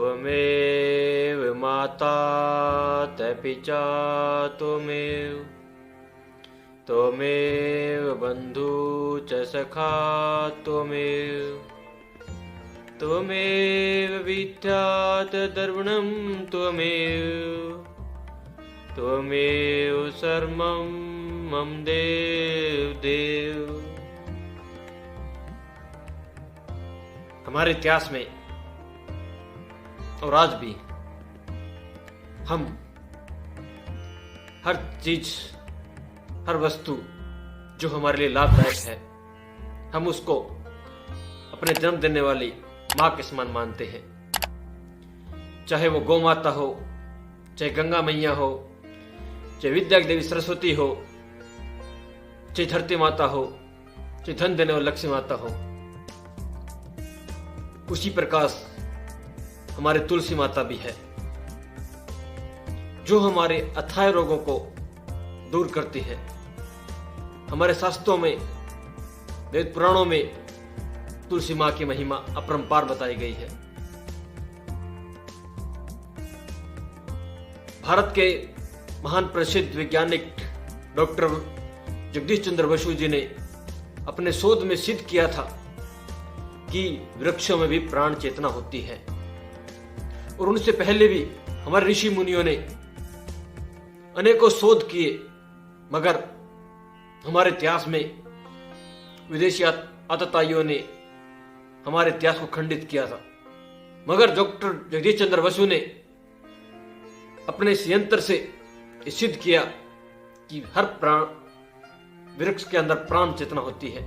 त्वमेव माता च पिता त्वमेव, त्वमेव बन्धु च सखा त्वमेव, त्वमेव विद्या च द्रविणं त्वमेव, त्वमेव सर्वं मम देव देव। हमारे इतिहास में और आज भी हम हर चीज, हर वस्तु जो हमारे लिए लाभदायक है, हम उसको अपने जन्म देने वाली माँ के समान मानते हैं। चाहे वो गौ माता हो, चाहे गंगा मैया हो, चाहे विद्या की देवी सरस्वती हो, चाहे धरती माता हो, चाहे धन देने वाली लक्ष्मी माता हो, उसी प्रकार हमारे तुलसी माता भी है, जो हमारे अथाह रोगों को दूर करती है। हमारे शास्त्रों में, वेद पुराणों में तुलसी माँ की महिमा अपरंपार बताई गई है। भारत के महान प्रसिद्ध वैज्ञानिक डॉक्टर जगदीश चंद्र बसु जी ने अपने शोध में सिद्ध किया था कि वृक्षों में भी प्राण चेतना होती है, और उनसे पहले भी हमारे ऋषि मुनियों ने अनेकों शोध किए, मगर हमारे इतिहास में विदेशी आतताइयों ने हमारे इतिहास को खंडित किया था। मगर डॉक्टर जगदीश चंद्र बसु ने अपने संयंत्र से सिद्ध किया कि हर प्राण, वृक्ष के अंदर प्राण चेतना होती है।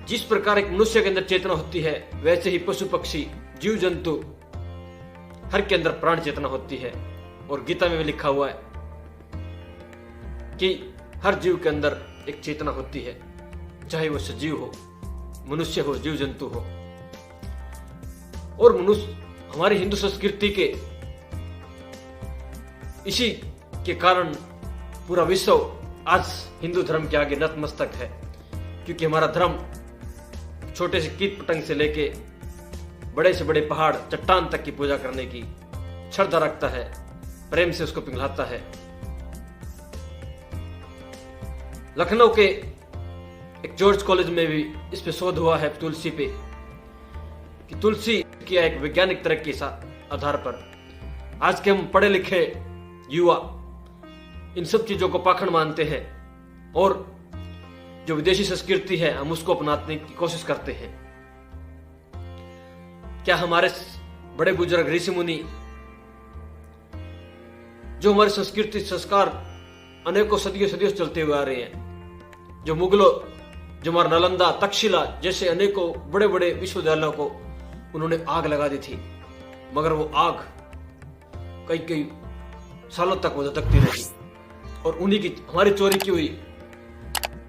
जिस प्रकार एक मनुष्य के अंदर चेतना होती है, वैसे ही पशु पक्षी जीव जंतु हर के अंदर प्राण चेतना होती है। और गीता में भी लिखा हुआ है कि हर जीव के अंदर एक चेतना होती है, चाहे वो सजीव हो, मनुष्य हो, जीव जंतु हो। और मनुष्य, हमारी हिंदू संस्कृति के इसी के कारण पूरा विश्व आज हिंदू धर्म के आगे नतमस्तक है, क्योंकि हमारा धर्म छोटे से कीट पतंग से लेके बड़े से बड़े पहाड़, चट्टान तक की पूजा करने की श्रद्धा रखता है, प्रेम से उसको पिघलाता है। लखनऊ के एक जॉर्ज कॉलेज में भी इस पे शोध हुआ है तुलसी पे, कि तुलसी की एक वैज्ञानिक तरक्की के आधार पर आज के हम पढ़े लिखे युवा इन सब चीजों को पाखंड मानते हैं, और जो विदेशी संस्कृति है हम उसको अपनाने की कोशिश करते हैं। क्या हमारे बड़े बुजुर्ग ऋषि मुनि, जो हमारी संस्कृति संस्कार अनेकों सदियों सदियों चलते हुए आ रहे हैं, जो मुगलों, जो हमारा नालंदा, तक्षशिला जैसे अनेकों बड़े बड़े विश्वविद्यालयों को उन्होंने आग लगा दी थी, मगर वो आग कई कई सालों तक वो धधकती रही, और उन्हीं की हमारी चोरी की हुई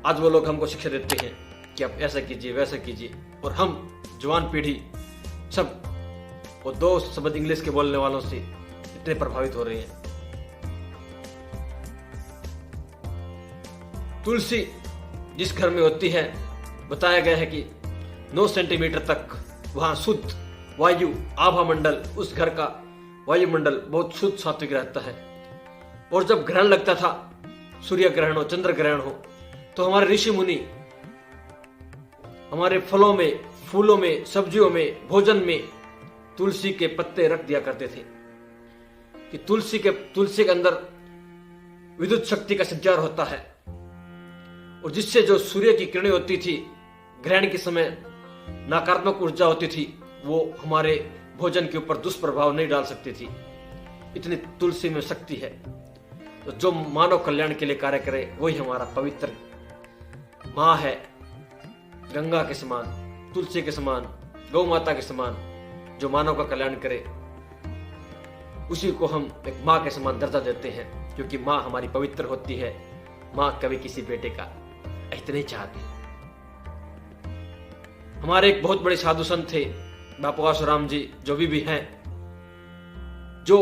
आज वो लोग हमको शिक्षा देते हैं कि आप ऐसा कीजिए, वैसा कीजिए। और हम जवान पीढ़ी सब वो दो शब्द इंग्लिश के बोलने वालों से इतने प्रभावित हो रहे हैं। तुलसी जिस घर में होती है, बताया गया है कि 9 सेंटीमीटर तक वहां शुद्ध वायु, आभा मंडल, उस घर का वायुमंडल बहुत शुद्ध सात्विक रहता है। और जब ग्रहण लगता था, सूर्य ग्रहण हो, चंद्र ग्रहण हो, तो हमारे ऋषि मुनि हमारे फलों में, फूलों में, सब्जियों में, भोजन में तुलसी के पत्ते रख दिया करते थे, कि तुलसी के अंदर विद्युत शक्ति का संचार होता है, और जिससे जो सूर्य की किरणें होती थी, ग्रहण के समय नकारात्मक ऊर्जा होती थी, वो हमारे भोजन के ऊपर दुष्प्रभाव नहीं डाल सकती थी। इतनी तुलसी में शक्ति है। तो जो मानव कल्याण के लिए कार्य करे, वही हमारा पवित्र माँ है। गंगा के समान, तुलसी के समान, गौ माता के समान जो मानव का कल्याण करे, उसी को हम एक माँ के समान दर्जा देते हैं, क्योंकि माँ हमारी पवित्र होती है। माँ कभी किसी बेटे का हित नहीं चाहती। हमारे एक बहुत बड़े साधु संत थे, बापू आशुराम जी, जो भी हैं, जो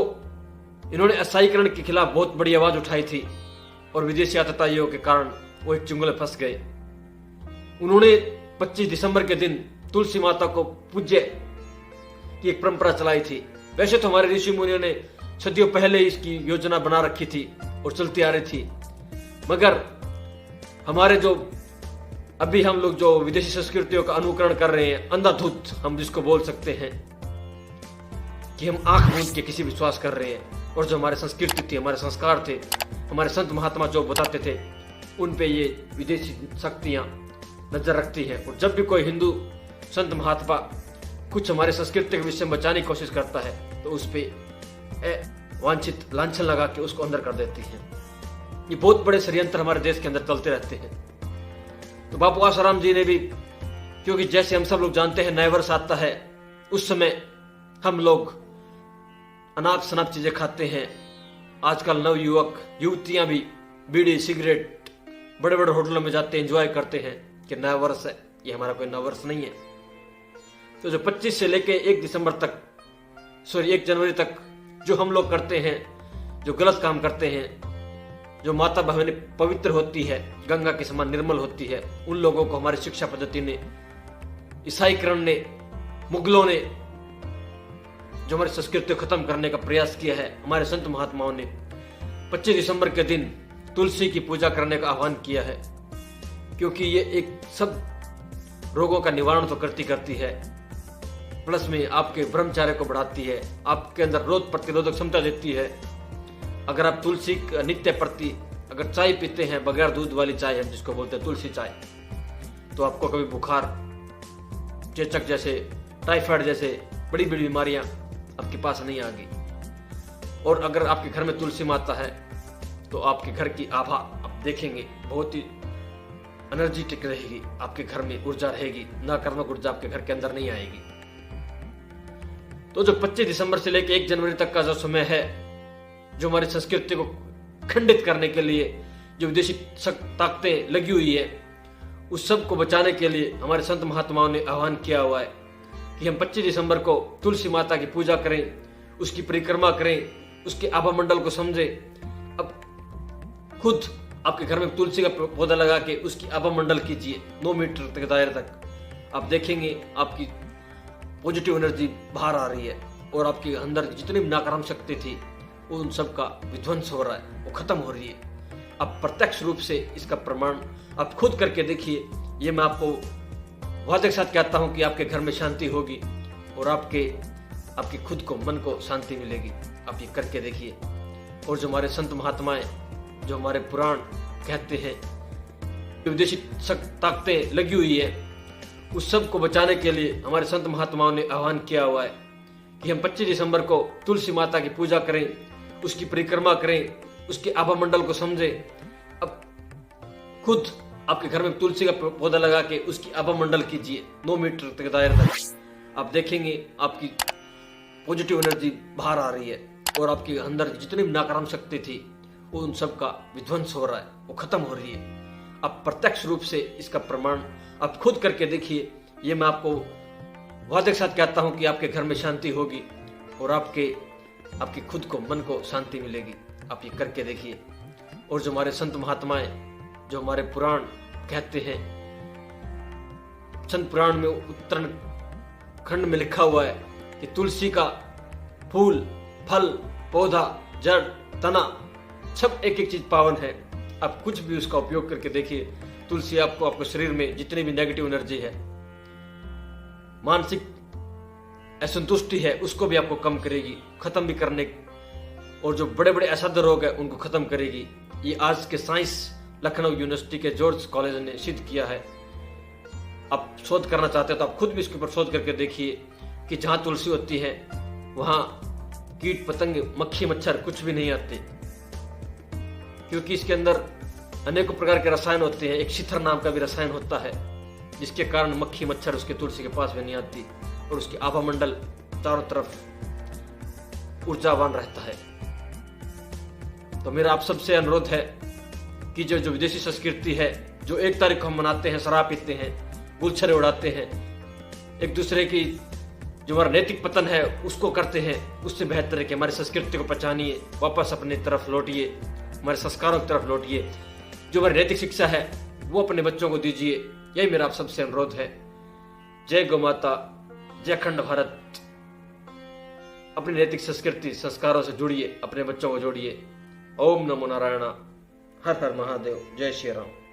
इन्होंने असाईकरण के खिलाफ बहुत बड़ी आवाज उठाई थी, और विदेशी आतताइयों के कारण वो एक चुंगल में फंस गए। उन्होंने 25 दिसंबर के दिन तुलसी माता को पूज्य की एक परंपरा चलाई थी। वैसे तो हमारे ऋषि मुनियों ने सदियों पहले इसकी योजना बना रखी थी और चलती आ रही थी, मगर हमारे जो अभी हम लोग जो विदेशी संस्कृतियों का अनुकरण कर रहे हैं, अंधाधुंध हम जिसको बोल सकते हैं कि हम आंख मूंद के किसी विश्वास कर रहे हैं, और जो हमारे संस्कृति थी, हमारे संस्कार थे, हमारे संत महात्मा जो बताते थे, उन पे ये विदेशी शक्तियां नजर रखती हैं। और जब भी कोई हिंदू संत महात्मा कुछ हमारे संस्कृति के विषय में बचाने की कोशिश करता है तो उस पर वांछित लांछन लगा के उसको अंदर कर देती हैं। ये बहुत बड़े षड्यंत्र हमारे देश के अंदर चलते रहते हैं। तो बापू आसाराम जी ने भी, क्योंकि जैसे हम सब लोग जानते हैं नए वर्ष आता है, उस समय हम लोग अनाप शनाप चीजें खाते हैं। आजकल नव युवक युवतियां भी बीड़ी सिगरेट बड़े बड़े होटलों में जाते एंजॉय करते हैं कि नया वर्ष है। ये हमारा कोई नया वर्ष नहीं है। तो जो 25 से लेके 1 जनवरी तक जो हम लोग करते हैं, जो गलत काम करते हैं, जो माता भवानी पवित्र होती है, गंगा के समान निर्मल होती है, उन लोगों को हमारी शिक्षा पद्धति ने, ईसाईकरण ने, मुगलों ने जो हमारी संस्कृति को खत्म करने का प्रयास किया है, हमारे संत महात्माओं ने 25 दिसंबर के दिन तुलसी की पूजा करने का आह्वान किया है, क्योंकि ये एक सब रोगों का निवारण तो करती है, प्लस में आपके ब्रह्मचार्य को बढ़ाती है, आपके अंदर रोग प्रतिरोधक क्षमता देती है। अगर आप तुलसी नित्य प्रति अगर चाय पीते हैं, बगैर दूध वाली चाय हम जिसको बोलते हैं तुलसी चाय, तो आपको कभी बुखार, चेचक जैसे, टाइफाइड जैसे बड़ी बड़ी बीमारियां आपके पास नहीं आएगी। और अगर आपके घर में तुलसी माता है तो आपके घर की आभा आप देखेंगे बहुत ही एनर्जेटिक रहेगी, आपके घर में ऊर्जा रहेगी, नकारात्मक ऊर्जा आपके घर के अंदर नहीं आएगी। तो जो 25 दिसंबर से लेकर 1 जनवरी तक का जो समय है, जो हमारी संस्कृति को खंडित करने के लिए जो विदेशी ताकतें लगी हुई है, उस सब को बचाने के लिए हमारे संत महात्माओं ने आह्वान किया हुआ है कि हम 25 दिसंबर को तुलसी माता की पूजा करें, उसकी परिक्रमा करें, उसके आभा मंडल को समझें। अब खुद आपके घर में तुलसी का पौधा लगा के उसकी आभा मंडल कीजिए 9 मीटर तक दायरे तक। आप देखेंगे आपकी पॉजिटिव एनर्जी बाहर आ रही है और आपके अंदर जितनी भी नकारात्मक शक्ति थी उन सब का विध्वंस हो रहा है, वो खत्म हो रही है। आप प्रत्यक्ष रूप से इसका प्रमाण आप खुद करके देखिए। ये मैं आपको वादे के साथ कहता हूं कि आपके घर में शांति होगी और आपके खुद को, मन को शांति मिलेगी। आप ये करके देखिए। और जो हमारे संत महात्माएं, जो हमारे पुराण कहते हैं, जो विदेशी ताकतें लगी हुई है, उस सब को बचाने के लिए हमारे संत महात्माओं ने आह्वान किया हुआ है कि हम 25 दिसंबर को तुलसी माता की पूजा करें, उसकी परिक्रमा करें, उसके आभा मंडल को समझें। अब खुद आपके घर में तुलसी का पौधा लगा के उसकी आभा मंडल कीजिए 9 मीटर तक दायरे तक। आप देखेंगे आपकी पॉजिटिव एनर्जी बाहर आ रही है और आपके अंदर जितनी भी नकारात्मक शक्ति थी उन सब का विध्वंस हो रहा है, वो खत्म हो रही है। आप प्रत्यक्ष रूप से इसका प्रमाण आप खुद करके देखिए। ये मैं आपको वादे के साथ कहता हूं कि आपके घर में शांति होगी और आपके खुद को, मन को शांति मिलेगी। आप ये करके देखिए। और जो हमारे संत महात्माएं, जो हमारे पुराण कहते हैं, संत पुराण में उत्तराखंड में लिखा हुआ है कि तुलसी का फूल, फल, पौधा, जड़, तना सब एक एक चीज पावन है। आप कुछ भी उसका उपयोग करके देखिए। तुलसी आपको शरीर में जितनी भी नेगेटिव एनर्जी है, मानसिक असंतुष्टि है, उसको भी आपको कम करेगी, खत्म भी करने, और जो बड़े बड़े असाध्य रोग है उनको खत्म करेगी। ये आज के साइंस लखनऊ यूनिवर्सिटी के जॉर्ज कॉलेज ने सिद्ध किया है। आप शोध करना चाहते हो तो आप खुद भी इसके ऊपर शोध करके देखिए कि जहां तुलसी होती है वहां कीट पतंग, मक्खी, मच्छर कुछ भी नहीं आते, क्योंकि इसके अंदर अनेकों प्रकार के रसायन होते हैं। एक शिथर नाम का भी रसायन होता है जिसके कारण मक्खी मच्छर उसके तुलसी के पास भी नहीं आती और उसकी आभा मंडल चारों तरफ ऊर्जावान रहता है। तो मेरा आप सबसे अनुरोध है कि जो विदेशी संस्कृति है, जो 1 तारीख को हम मनाते हैं, शराब पीते हैं, गुलछरे उड़ाते हैं, एक दूसरे की जो हमारा नैतिक पतन है उसको करते हैं, उससे बेहतर है कि हमारी संस्कृति को पहचानिए, वापस अपनी तरफ लौटिए, हमारे संस्कारों की तरफ लौटिए। जो हमारी नैतिक शिक्षा है वो अपने बच्चों को दीजिए। यही मेरा आप सबसे अनुरोध है। जय गौ माता, जय अखंड भारत। अपनी नैतिक संस्कृति संस्कारों से जुड़िए, अपने बच्चों को जोड़िए। ओम नमो नारायण, हर हर महादेव, जय श्री राम।